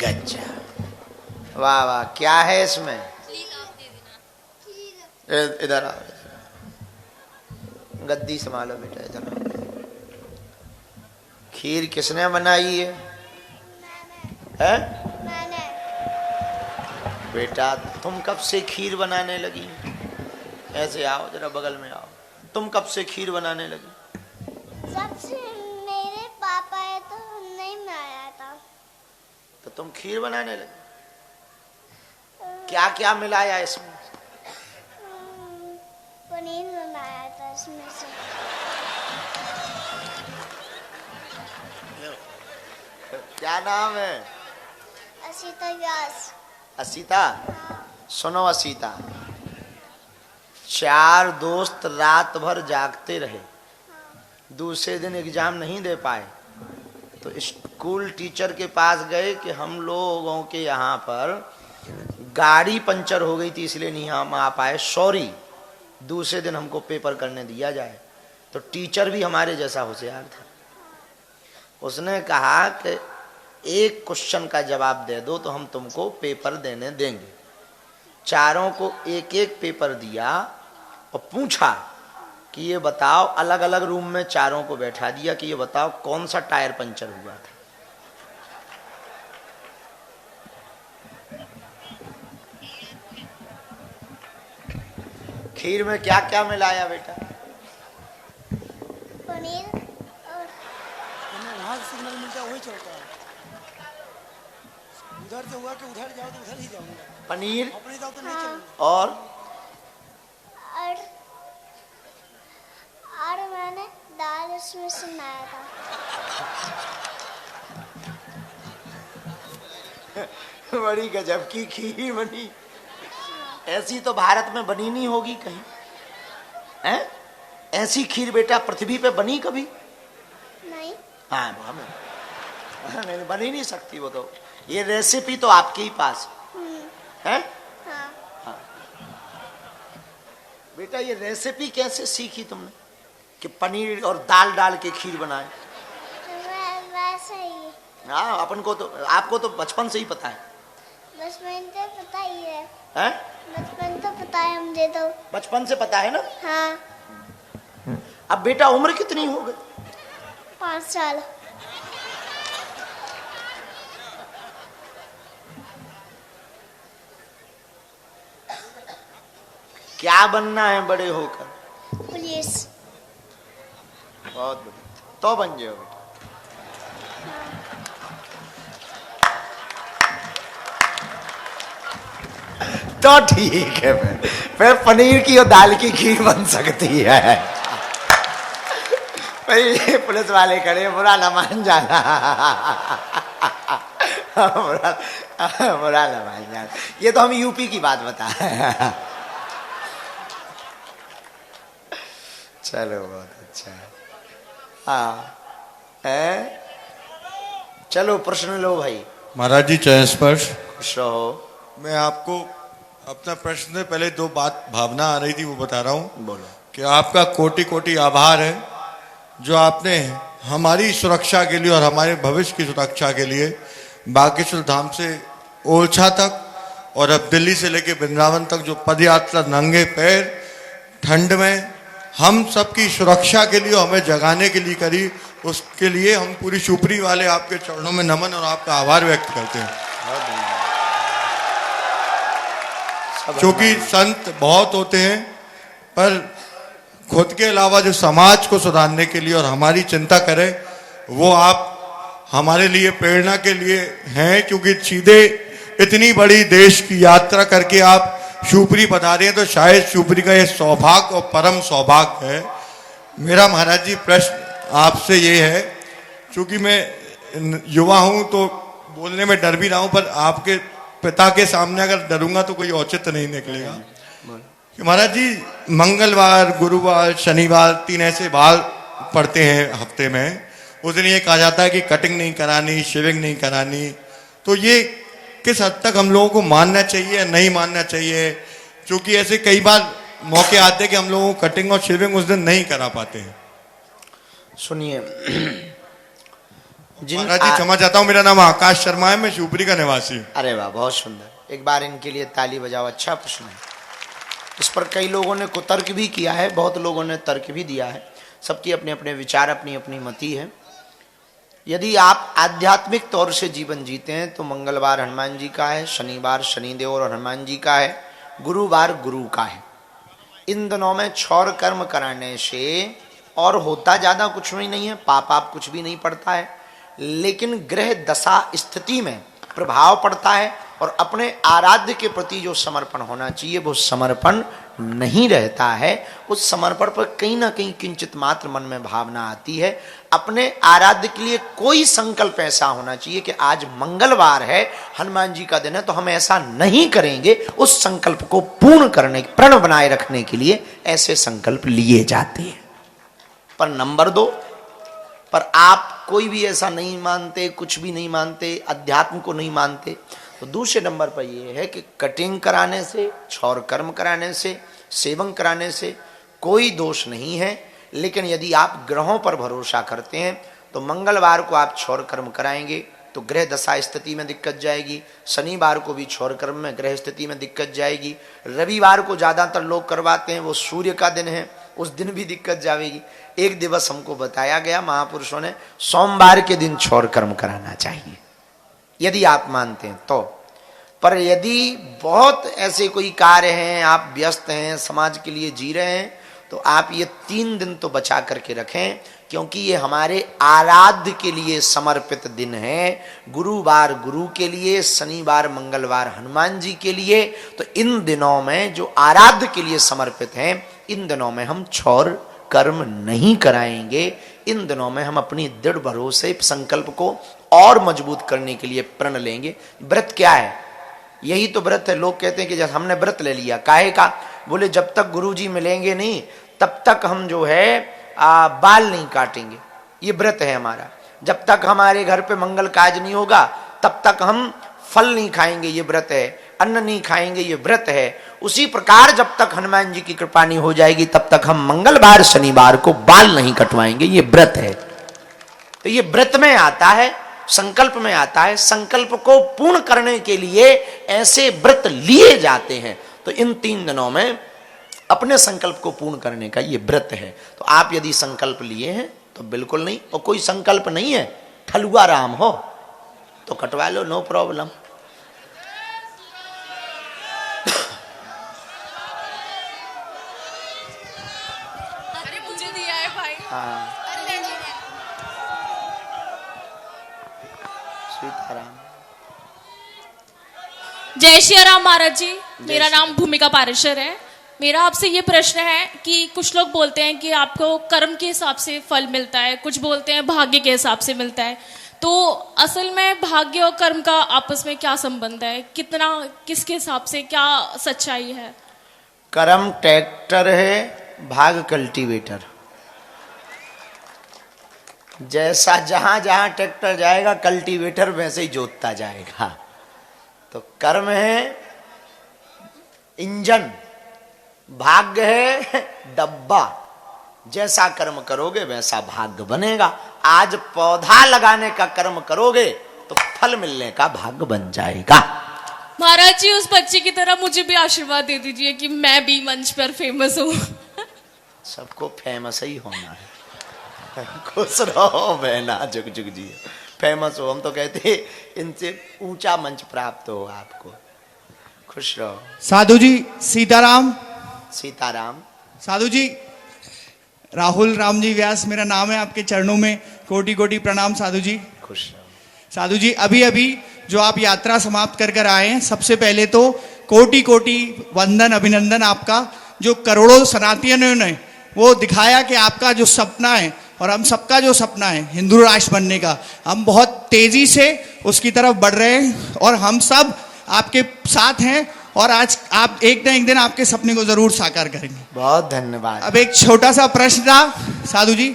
गज्जा। वाह वाह, क्या है इसमें? इधर आओ, गद्दी संभालो बेटा, इधर आओ। खीर किसने बनाई है? हैं? बेटा तुम कब से खीर बनाने लगी? ऐसे आओ जरा, बगल में आओ। तुम कब से खीर बनाने लगी? जब से मेरे पापा है तो नहीं बनाया था। तो तुम खीर बनाने लगी? क्या क्या मिलाया इसमें? पनीर बनाया था इसमें से। क्या नाम है? असीता व्यास। असीता? सुनो असीता, 4 दोस्त रात भर जागते रहे, दूसरे दिन एग्जाम नहीं दे पाए, तो स्कूल टीचर के पास गए कि हम लोगों के यहाँ पर गाड़ी पंचर हो गई थी इसलिए नहीं हम आ पाए, सॉरी, दूसरे दिन हमको पेपर करने दिया जाए। तो टीचर भी हमारे जैसा होशियार था, उसने कहा कि एक क्वेश्चन का जवाब दे दो तो हम तुमको पेपर देने देंगे। चारों को एक एक पेपर दिया और पूछा कि ये बताओ, अलग अलग रूम में चारों को बैठा दिया कि ये बताओ कौन सा टायर पंचर हुआ था। खीर में क्या क्या मिलाया बेटा? पनीर और वहाँ से सिग्नल मिलता है वही चलता है। उधर से हुआ कि उधर जाओ तो उधर ही जाऊंगा। पनीर अपने जाओ तो नहीं चलूंगा। और मैंने दाल उसमें से बनाया था। बड़ी गजब की खीर बनी, ऐसी तो भारत में बनी नहीं होगी कहीं। हैं? ऐसी खीर बेटा पृथ्वी पे बनी कभी? नहीं। हाँ नहीं, बन ही नहीं सकती वो तो। ये रेसिपी तो आपके ही पास है। हाँ। हाँ। बेटा ये रेसिपी कैसे सीखी तुमने कि पनीर और दाल डाल के खीर बनाए? वैसे ही। हाँ, अपन को तो, आपको तो बचपन से ही पता है। बचपन तो पता ही है। हैं? बचपन तो पता है मुझे तो। बचपन से पता है ना? हाँ। अब बेटा उम्र कितनी हो गई? 5 साल। क्या बनना है बड़े होकर? पुलिस। बहुत बढ़िया, तो बन जाओ बेटा। तो ठीक है, फिर पनीर की और दाल की खीर बन सकती है। भाई पुलिस वाले खड़े, बुरा न मान जाना। बुरा न मान जाना, ये तो हम यूपी की बात बता रहे हैं। चलो बहुत अच्छा है। हाँ है? चलो प्रश्न लो भाई। महाराज जी चरण स्पर्श। खुश रहो। मैं आपको अपना प्रश्न से पहले 2 बात भावना आ रही थी वो बता रहा हूँ। बोलो। कि आपका कोटि कोटि आभार है जो आपने हमारी सुरक्षा के लिए और हमारे भविष्य की सुरक्षा के लिए बागेश्वर धाम से ओरछा तक और अब दिल्ली से लेकर वृंदावन तक जो पदयात्रा नंगे पैर ठंड में हम सबकी सुरक्षा के लिए हमें जगाने के लिए करी, उसके लिए हम पूरी शिवपुरी वाले आपके चरणों में नमन और आपका आभार व्यक्त करते हैं। क्योंकि संत बहुत होते हैं पर खुद के अलावा जो समाज को सुधारने के लिए और हमारी चिंता करे वो आप हमारे लिए प्रेरणा के लिए हैं। क्योंकि सीधे इतनी बड़ी देश की यात्रा करके आप शिवपुरी पधारे हैं तो शायद शिवपुरी का ये सौभाग्य और परम सौभाग्य है। मेरा महाराज जी प्रश्न आपसे ये है, क्योंकि मैं युवा हूँ तो बोलने में डर भी रहा हूँ, पर आपके पिता के सामने अगर डरूंगा तो कोई औचित्य नहीं निकलेगा। कि महाराज जी मंगलवार, गुरुवार, शनिवार 3 ऐसे बार पड़ते हैं हफ्ते में, उस दिन ये कहा जाता है कि कटिंग नहीं करानी, शेविंग नहीं करानी, तो ये किस हद तक हम लोगों को मानना चाहिए या नहीं मानना चाहिए? क्योंकि ऐसे कई बार मौके आते हैं कि हम लोगों को कटिंग और शेविंग उस दिन नहीं करा पाते हैं। सुनिए, महाराज जी क्षमा चाहता हूँ, मेरा नाम आकाश शर्मा है, मैं शिवपुरी का निवासी। अरे वाह, बहुत सुंदर। एक बार इनके लिए ताली बजाओ, अच्छा प्रश्न है। इस पर कई लोगों ने कुतर्क भी किया है, बहुत लोगों ने तर्क भी दिया है। सबकी अपने अपने विचार, अपनी अपनी मति है। यदि आप आध्यात्मिक तौर से जीवन जीते हैं तो मंगलवार हनुमान जी का है, शनिवार शनिदेव और हनुमान जी का है, गुरुवार गुरु का है। इन दिनों में क्षौर कर्म कराने से और होता ज्यादा कुछ भी नहीं है, पाप आप कुछ भी नहीं पड़ता है, लेकिन ग्रह दशा स्थिति में प्रभाव पड़ता है और अपने आराध्य के प्रति जो समर्पण होना चाहिए वो समर्पण नहीं रहता है। उस समर्पण पर कहीं ना कहीं किंचित मात्र मन में भावना आती है। अपने आराध्य के लिए कोई संकल्प ऐसा होना चाहिए कि आज मंगलवार है, हनुमान जी का दिन है, तो हम ऐसा नहीं करेंगे। उस संकल्प को पूर्ण करने, प्रण बनाए रखने के लिए ऐसे संकल्प लिए जाते हैं। पर नंबर 2 पर आप कोई भी ऐसा नहीं मानते, कुछ भी नहीं मानते, अध्यात्म को नहीं मानते, तो दूसरे नंबर पर यह है कि कटिंग कराने से, क्षौर कर्म कराने से, सेवन कराने से कोई दोष नहीं है। लेकिन यदि आप ग्रहों पर भरोसा करते हैं तो मंगलवार को आप क्षौर कर्म कराएंगे तो ग्रह दशा स्थिति में दिक्कत जाएगी, शनिवार को भी क्षौर कर्म में ग्रह स्थिति में दिक्कत जाएगी, रविवार को ज़्यादातर लोग करवाते हैं, वो सूर्य का दिन है, उस दिन भी दिक्कत जाएगी। एक दिवस हमको बताया गया महापुरुषों ने, सोमवार के दिन क्षौर कर्म कराना चाहिए, यदि आप मानते हैं तो। पर यदि बहुत ऐसे कोई कार्य हैं, आप व्यस्त हैं, समाज के लिए जी रहे हैं, तो आप ये 3 दिन तो बचा करके रखें, क्योंकि ये हमारे आराध्य के लिए समर्पित दिन है। गुरुवार गुरु के लिए, शनिवार मंगलवार हनुमान जी के लिए। तो इन दिनों में जो आराध्य के लिए समर्पित हैं, इन दिनों में हम क्षौर कर्म नहीं कराएंगे। इन दिनों में हम अपनी दृढ़ भरोसे संकल्प को और मजबूत करने के लिए प्रण लेंगे। व्रत क्या है? यही तो व्रत है। लोग कहते हैं कि जैसे हमने व्रत ले लिया, काहे का? बोले जब तक गुरुजी मिलेंगे नहीं तब तक हम जो है बाल नहीं काटेंगे, ये व्रत है हमारा। जब तक हमारे घर पे मंगल काज नहीं होगा तब तक हम फल नहीं खाएंगे, ये व्रत है। अन्न नहीं खाएंगे, ये व्रत है। उसी प्रकार जब तक हनुमान जी की कृपा नहीं हो जाएगी तब तक हम मंगलवार शनिवार को बाल नहीं कटवाएंगे, ये व्रत है। तो ये व्रत में आता है, संकल्प में आता है। संकल्प को पूर्ण करने के लिए ऐसे व्रत लिए जाते हैं। तो इन 3 दिनों में अपने संकल्प को पूर्ण करने का ये व्रत है। तो आप यदि संकल्प लिए हैं तो बिल्कुल नहीं, और कोई संकल्प नहीं है, ठलुआ राम हो तो कटवा लो, नो प्रॉब्लम। अरे मुझे दिया है भाई। हाँ, सीताराम। जय श्री राम महाराज जी, मेरा नाम भूमिका पारेशर है। मेरा आपसे ये प्रश्न है कि कुछ लोग बोलते हैं कि आपको कर्म के हिसाब से फल मिलता है, कुछ बोलते हैं भाग्य के हिसाब से मिलता है। तो असल में भाग्य और कर्म का आपस में क्या संबंध है? कितना, किसके हिसाब से क्या सच्चाई है? कर्म ट्रैक्टर है, भाग कल्टीवेटर। जैसा जहां जहां ट्रैक्टर जाएगा कल्टीवेटर वैसे ही जोतता जाएगा। तो कर्म है इंजन, भाग्य है डब्बा। जैसा कर्म करोगे वैसा भाग्य बनेगा। आज पौधा लगाने का कर्म करोगे तो फल मिलने का भाग्य बन जाएगा। महाराज जी, उस बच्चे की तरह मुझे भी आशीर्वाद दे दीजिए कि मैं भी मंच पर फेमस हूँ। सबको फेमस ही होना है। खुश रहो बहना, जुग जुग जी, फेमस हो। हम तो कहते इनसे ऊंचा मंच प्राप्त हो आपको। खुश रहो। साधु जी सीताराम। सीताराम। साधु जी, राहुल राम जी व्यास मेरा नाम है। आपके चरणों में कोटि कोटि प्रणाम साधु जी। खुश रहो। साधु जी, अभी अभी जो आप यात्रा समाप्त कर आए हैं, सबसे पहले तो कोटि कोटि वंदन, अभिनंदन आपका। जो करोड़ों सनातनियों ने वो दिखाया कि आपका जो सपना है और हम सबका जो सपना है हिंदू राष्ट्र बनने का, हम बहुत तेजी से उसकी तरफ बढ़ रहे हैं और हम सब आपके साथ हैं। और आज आप एक न एक दिन आपके सपने को जरूर साकार करेंगे। बहुत धन्यवाद। अब एक छोटा सा प्रश्न था साधु जी,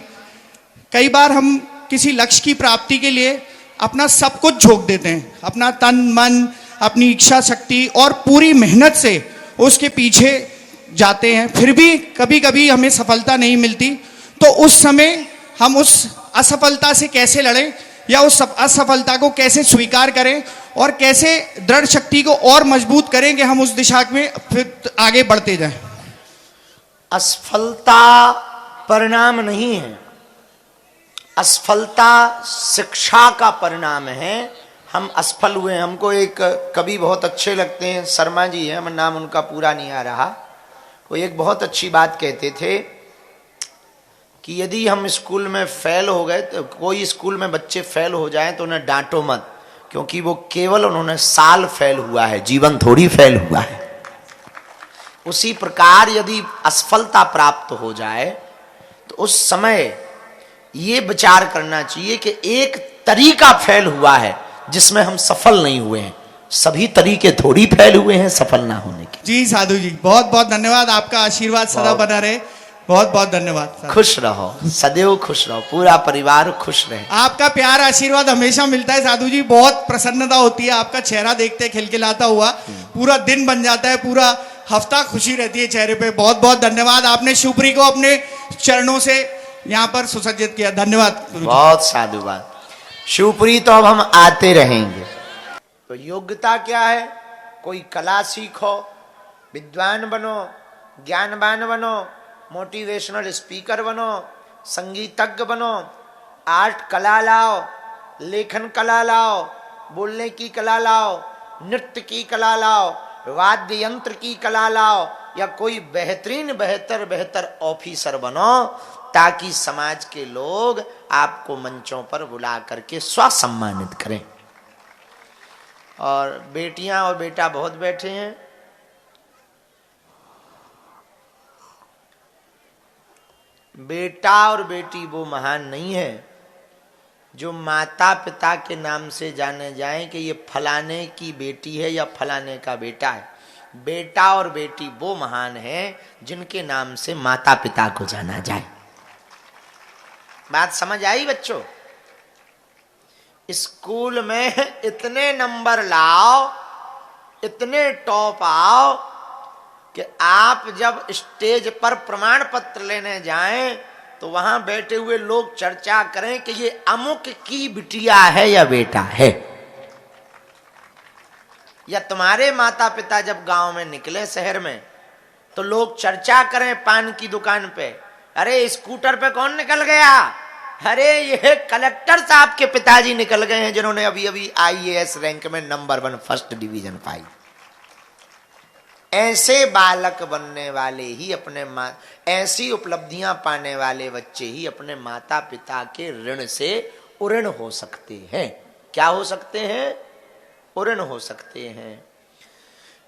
कई बार हम किसी लक्ष्य की प्राप्ति के लिए अपना सब कुछ झोंक देते हैं, अपना तन मन, अपनी इच्छा शक्ति और पूरी मेहनत से उसके पीछे जाते हैं, फिर भी कभी कभी हमें सफलता नहीं मिलती। तो उस समय हम उस असफलता से कैसे लड़ें? या उस असफलता को कैसे स्वीकार करें और कैसे दृढ़ शक्ति को और मजबूत करें कि हम उस दिशा में फिर आगे बढ़ते जाएं। असफलता परिणाम नहीं है, असफलता शिक्षा का परिणाम है। हम असफल हुए। हमको एक कवि बहुत अच्छे लगते हैं, शर्मा जी हैं, मैं नाम उनका पूरा नहीं आ रहा। वो एक बहुत अच्छी बात कहते थे कि यदि हम स्कूल में फेल हो गए, तो कोई स्कूल में बच्चे फेल हो जाएं तो उन्हें डांटो मत, क्योंकि वो केवल उन्होंने साल फेल हुआ है, जीवन थोड़ी फेल हुआ है। उसी प्रकार यदि असफलता प्राप्त हो जाए तो उस समय ये विचार करना चाहिए कि एक तरीका फेल हुआ है जिसमें हम सफल नहीं हुए हैं, सभी तरीके थोड़ी फेल हुए हैं सफल ना होने के। जी साधु जी, बहुत बहुत धन्यवाद, आपका आशीर्वाद सदा बना रहे। बहुत बहुत धन्यवाद साधु। खुश रहो, सदैव खुश रहो, पूरा परिवार खुश रहे। आपका प्यार आशीर्वाद हमेशा मिलता है साधु जी, बहुत प्रसन्नता होती है, आपका चेहरा देखते खिलखिलाता हुआ पूरा दिन बन जाता है, पूरा हफ्ता खुशी रहती है चेहरे पे। बहुत बहुत धन्यवाद, आपने शिवपुरी को अपने चरणों से यहाँ पर सुसज्जित किया, धन्यवाद। बहुत साधुवाद। शिवपुरी तो अब हम आते रहेंगे। तो योग्यता क्या है? कोई कला सीखो, विद्वान बनो, ज्ञानवान बनो, मोटिवेशनल स्पीकर बनो, संगीतज्ञ बनो, आर्ट कला लाओ, लेखन कला लाओ, बोलने की कला लाओ, नृत्य की कला लाओ, वाद्य यंत्र की कला लाओ, या कोई बेहतर ऑफिसर बनो, ताकि समाज के लोग आपको मंचों पर बुला करके स्वसम्मानित करें। और बेटियां और बेटा बहुत बैठे हैं। बेटा और बेटी वो महान नहीं है जो माता पिता के नाम से जाने जाएं कि ये फलाने की बेटी है या फलाने का बेटा है। बेटा और बेटी वो महान है जिनके नाम से माता पिता को जाना जाए। बात समझ आई बच्चों? स्कूल में इतने नंबर लाओ, इतने टॉप आओ कि आप जब स्टेज पर प्रमाण पत्र लेने जाएं तो वहां बैठे हुए लोग चर्चा करें कि ये अमुक की बिटिया है या बेटा है। या तुम्हारे माता पिता जब गांव में निकले शहर में तो लोग चर्चा करें पान की दुकान पे, अरे स्कूटर पे कौन निकल गया, अरे ये कलेक्टर साहब के पिताजी निकल गए हैं जिन्होंने अभी अभी IAS रैंक में नंबर 1 फर्स्ट डिवीजन पाई। ऐसे बालक बनने वाले ही अपने ऐसी उपलब्धियां पाने वाले बच्चे ही अपने माता पिता के ऋण से उऋण हो सकते हैं। क्या हो सकते हैं? उऋण हो सकते हैं।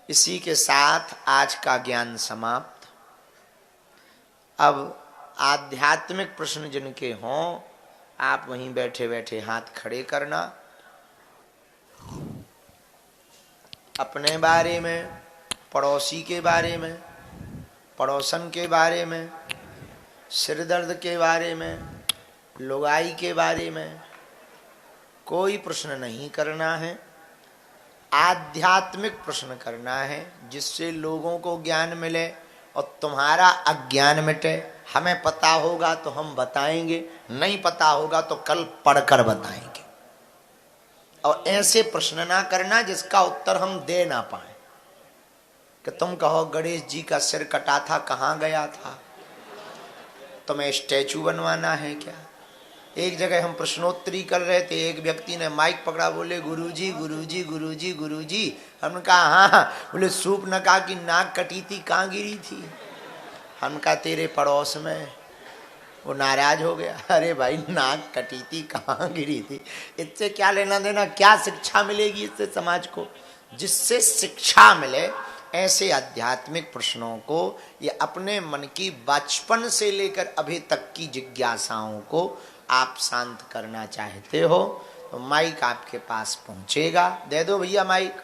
इसी के साथ आज का ज्ञान समाप्त। अब आध्यात्मिक प्रश्न जिनके हों आप वहीं बैठे बैठे हाथ खड़े करना। अपने बारे में, पड़ोसी के बारे में, पड़ोसन के बारे में, सिर दर्द के बारे में, लुगाई के बारे में कोई प्रश्न नहीं करना है। आध्यात्मिक प्रश्न करना है जिससे लोगों को ज्ञान मिले और तुम्हारा अज्ञान मिटे। हमें पता होगा तो हम बताएंगे, नहीं पता होगा तो कल पढ़कर बताएंगे। और ऐसे प्रश्न ना करना जिसका उत्तर हम दे ना पाए। कि तुम कहो गणेश जी का सिर कटा था, कहाँ गया था? तुम्हें स्टैचू बनवाना है क्या? एक जगह हम प्रश्नोत्तरी कर रहे थे, एक व्यक्ति ने माइक पकड़ा, बोले गुरुजी गुरुजी गुरुजी गुरुजी। हमने कहा हाँ। बोले सूप नका की नाक कटी थी, कहाँ गिरी थी? हम कहा तेरे पड़ोस में। वो नाराज हो गया, अरे भाई नाक कटी थी, कहाँ गिरी थी? इससे क्या लेना देना? क्या शिक्षा मिलेगी इससे समाज को? जिससे शिक्षा मिले ऐसे आध्यात्मिक प्रश्नों को, ये अपने मन की बचपन से लेकर अभी तक की जिज्ञासाओं को आप शांत करना चाहते हो तो माइक आपके पास पहुंचेगा। दे दो भैया माइक।